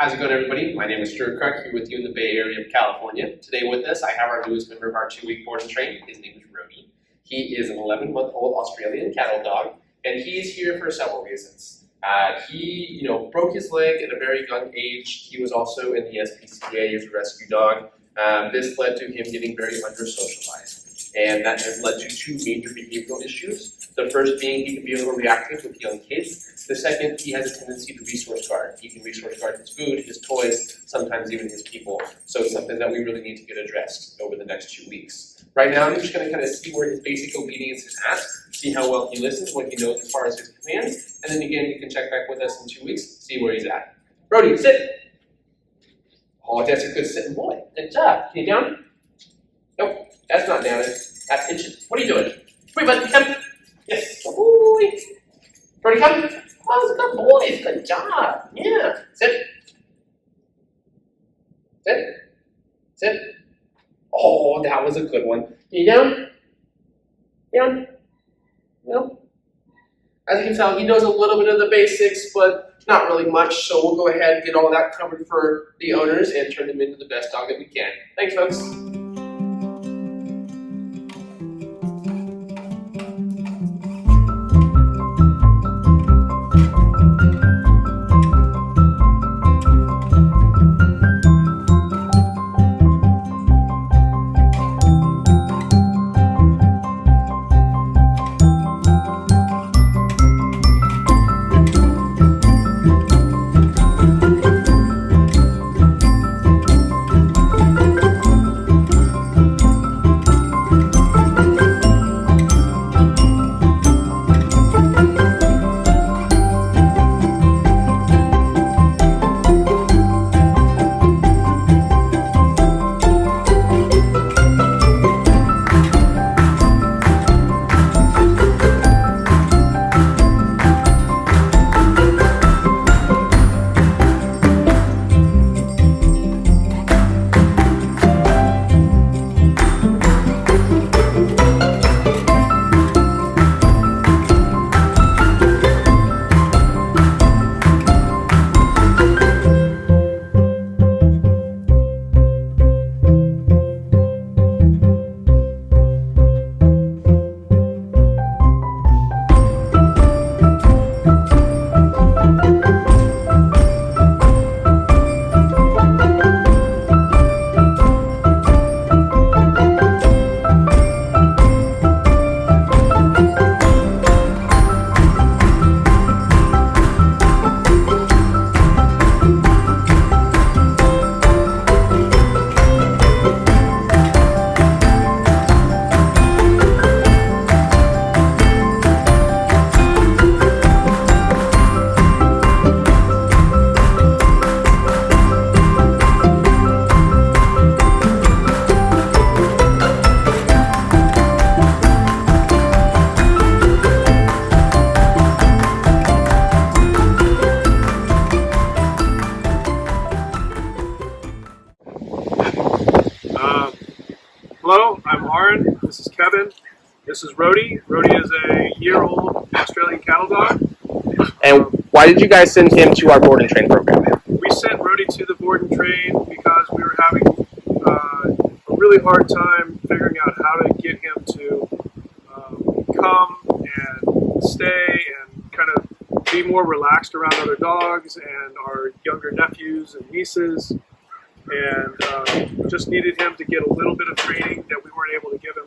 How's it going, everybody? My name is Stuart Cruck, here with you in the Bay Area of California. Today with us, I have our newest member of our 2-week board and train. His name is Rhoady. He is an 11-month-old Australian cattle dog, and he is here for several reasons. He broke his leg at a very young age. He was also in the SPCA as a rescue dog. This led to him getting very under-socialized, and that has led to two major behavioral issues. The first being he can be a little reactive with young kids. The second, he has a tendency to resource guard. He can resource guard his food, his toys, sometimes even his people. So it's something that we really need to get addressed over the next 2 weeks. Right now, I'm just going to kind of see where his basic obedience is at, see how well he listens, what he knows as far as his commands, and then again, you can check back with us in 2 weeks, see where he's at. Rhoady, sit. Oh, that's a good sitting boy. Good job. Can you down? Nope, that's not down. That's inching. What are you doing? Come here, bud. Come. Yes. Good boy. Rhoady, come. Oh, good boy. Good job. Yeah. Sit. Sit. Sit. Oh, that was a good one. You down? Down? No? As you can tell, he knows a little bit of the basics, but not really much. So we'll go ahead and get all that covered for the owners and turn them into the best dog that we can. Thanks, folks. Hello, I'm Aaron. This is Kevin. This is Rhoady. Rhoady is a year-old Australian cattle dog. And why did you guys send him to our board and train program? We sent Rhoady to the board and train because we were having a really hard time figuring out how to get him to come and stay and kind of be more relaxed around other dogs and our younger nephews and nieces. And just needed him to get a little bit of training that we weren't able to give him.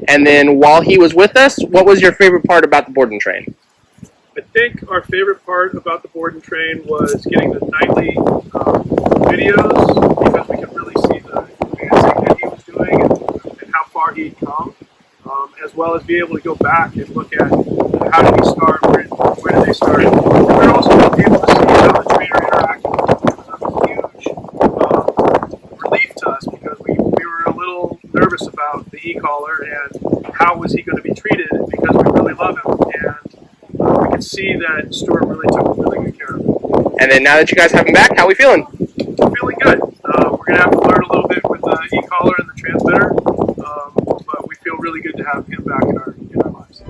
And then while he was with us, what was your favorite part about the board and train? I think our favorite part about the board and train was getting the nightly videos because we could really see the advancing that he was doing and how far he'd come, as well as be able to go back and look at how did he start, where did they start. We were also able to see how the trainer interacted with him. Nervous about the e-collar and how was he going to be treated because we really love him, and we could see that Stuart really took really good care of him. And then now that you guys have him back, how are we feeling? We're feeling good. We're going to have to learn a little bit with the e-collar and the transmitter, but we feel really good to have him back in our lives.